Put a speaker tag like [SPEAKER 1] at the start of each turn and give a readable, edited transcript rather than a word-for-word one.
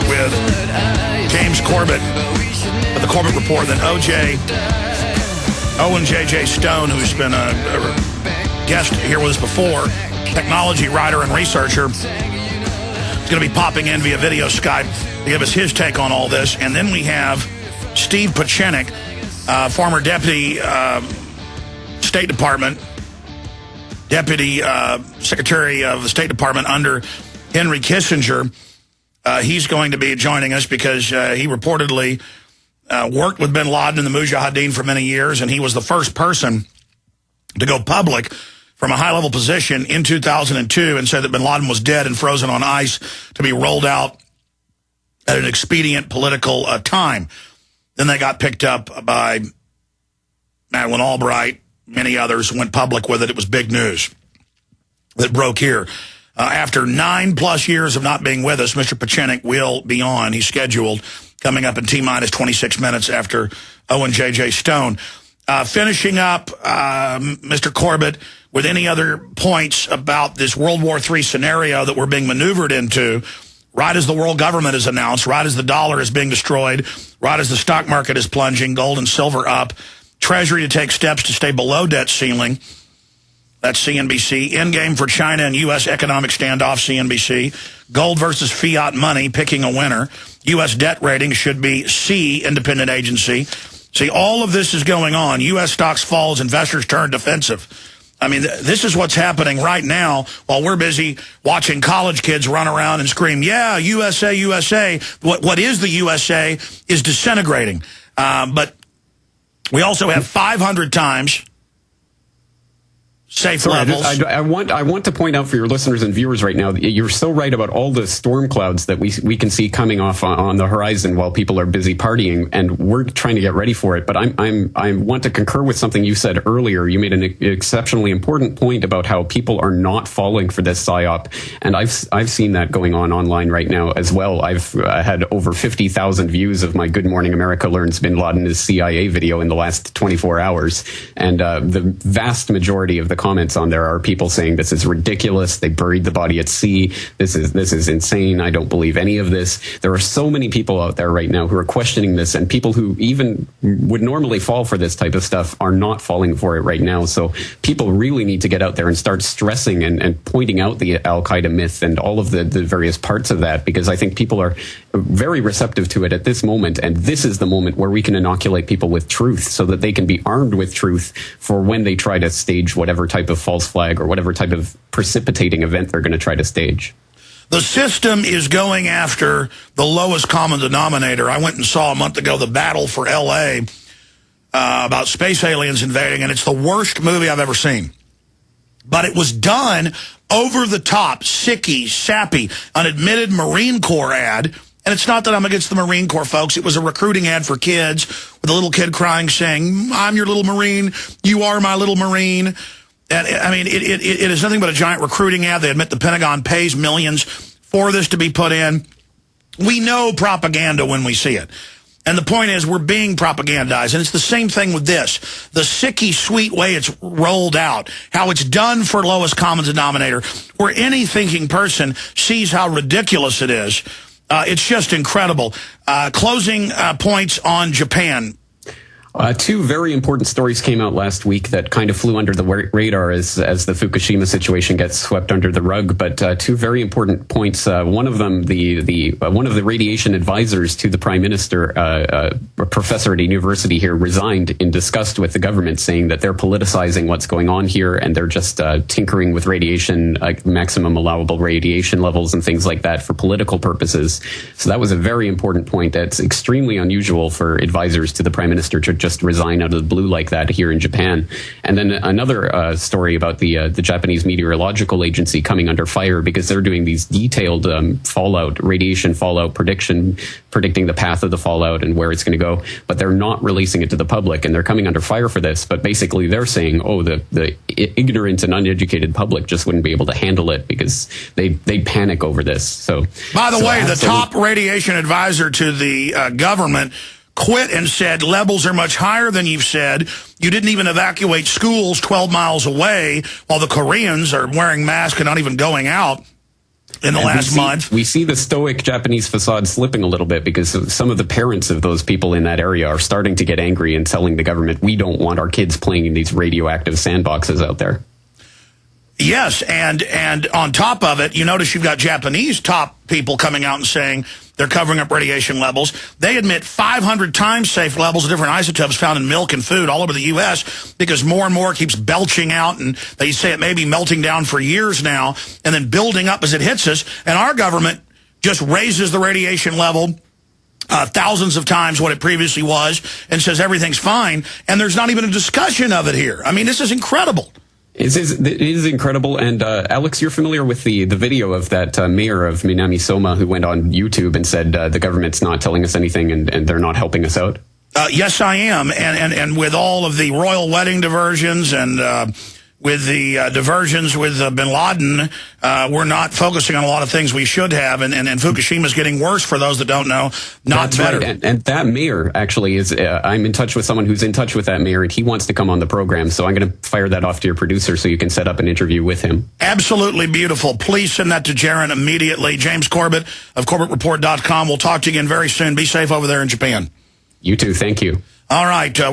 [SPEAKER 1] with James Corbett at the Corbett Report. Then Owen J.J. Stone, who's been a guest here with us before, technology writer and researcher, is going to be popping in via video Skype to give us his take on all this. And then we have Steve Pieczenik, former deputy State Department, deputy secretary of the State Department under Henry Kissinger. He's going to be joining us because he reportedly worked with bin Laden and the Mujahideen for many years, and he was the first person to go public from a high-level position in 2002 and said that bin Laden was dead and frozen on ice to be rolled out at an expedient political time. Then they got picked up by Madeleine Albright. Many others went public with it. It was big news that broke here. After 9+ years of not being with us, Mr. Pieczenik will be on. He's scheduled coming up in T-minus 26 minutes after Owen J.J. Stone. Finishing up, Mr. Corbett, with any other points about this World War III scenario that we're being maneuvered into, right as the world government is announced, right as the dollar is being destroyed, right as the stock market is plunging, gold and silver up, Treasury to take steps to stay below debt ceiling. That's CNBC. Endgame for China and U.S. economic standoff, CNBC. Gold versus fiat money, picking a winner. U.S. debt rating should be C, independent agency. See, all of this is going on. U.S. stocks fall as investors turn defensive. I mean, this is what's happening right now while we're busy watching college kids run around and scream, yeah, USA, USA. What is the USA is disintegrating. But we also have 500 times safe levels.
[SPEAKER 2] I want to point out for your listeners and viewers right now, you're so right about all the storm clouds that we can see coming off on the horizon while people are busy partying, and we're trying to get ready for it. But I want to concur with something you said earlier. You made an exceptionally important point about how people are not falling for this psyop, and I've seen that going on online right now as well. I've had over 50,000 views of my Good Morning America Learns Bin Laden is CIA video in the last 24 hours, and the vast majority of the comments on there are people saying this is ridiculous. They buried the body at sea. This is insane. I don't believe any of this. There are so many people out there right now who are questioning this, and people who even would normally fall for this type of stuff are not falling for it right now. So people really need to get out there and start stressing and pointing out the al-Qaeda myth and all of the various parts of that, because I think people are very receptive to it at this moment, and this is the moment where we can inoculate people with truth so that they can be armed with truth for when they try to stage whatever type of false flag or whatever type of precipitating event they're going to try to stage.
[SPEAKER 1] The system is going after the lowest common denominator. I went and saw a month ago The Battle for L.A. About space aliens invading, and it's the worst movie I've ever seen. But it was done over the top, sicky, sappy, an admitted Marine Corps ad. And it's not that I'm against the Marine Corps, folks. It was a recruiting ad for kids with a little kid crying, saying, I'm your little Marine, you are my little Marine. And, I mean, it is nothing but a giant recruiting ad. They admit the Pentagon pays millions for this to be put in. We know propaganda when we see it. And the point is, we're being propagandized. And it's the same thing with this. The sicky, sweet way it's rolled out, how it's done for lowest common denominator, where any thinking person sees how ridiculous it is. It's just incredible. Closing points on Japan.
[SPEAKER 2] Two very important stories came out last week that kind of flew under the radar as the Fukushima situation gets swept under the rug. But two very important points. One of them, one of the radiation advisors to the Prime Minister, a professor at a university here, resigned in disgust with the government, saying that they're politicizing what's going on here and they're just tinkering with radiation, maximum allowable radiation levels and things like that for political purposes. So that was a very important point. That's extremely unusual for advisors to the Prime Minister to just resign out of the blue like that here in Japan. And then another story about the Japanese Meteorological Agency coming under fire because they're doing these detailed radiation fallout predicting the path of the fallout and where it's going to go, but they're not releasing it to the public, and they're coming under fire for this. But basically they're saying, the ignorant and uneducated public just wouldn't be able to handle it because they panic over this. So,
[SPEAKER 1] by the way, the top radiation advisor to the government quit and said, levels are much higher than you've said. You didn't even evacuate schools 12 miles away while the Koreans are wearing masks and not even going out. in the last month.
[SPEAKER 2] We see the stoic Japanese facade slipping a little bit because some of the parents of those people in that area are starting to get angry and telling the government, we don't want our kids playing in these radioactive sandboxes out there.
[SPEAKER 1] Yes, and on top of it, you notice you've got Japanese top people coming out and saying they're covering up radiation levels. They admit 500 times safe levels of different isotopes found in milk and food all over the U.S. because more and more keeps belching out, and they say it may be melting down for years now and then building up as it hits us. And our government just raises the radiation level thousands of times what it previously was and says everything's fine, and there's not even a discussion of it here. I mean, this is incredible.
[SPEAKER 2] It is incredible. And Alex, you're familiar with the video of that mayor of Minami Soma who went on YouTube and said the government's not telling us anything and they're not helping us out?
[SPEAKER 1] Yes, I am. And with all of the royal wedding diversions and with the diversions with Bin Laden, we're not focusing on a lot of things we should have. And Fukushima's getting worse, for those that don't know, not
[SPEAKER 2] That's
[SPEAKER 1] better.
[SPEAKER 2] Right. And that mayor actually is, I'm in touch with someone who's in touch with that mayor, and he wants to come on the program. So I'm going to fire that off to your producer so you can set up an interview with him.
[SPEAKER 1] Absolutely beautiful. Please send that to Jaron immediately. James Corbett of CorbettReport.com. We'll talk to you again very soon. Be safe over there in Japan.
[SPEAKER 2] You too. Thank you.
[SPEAKER 1] All right.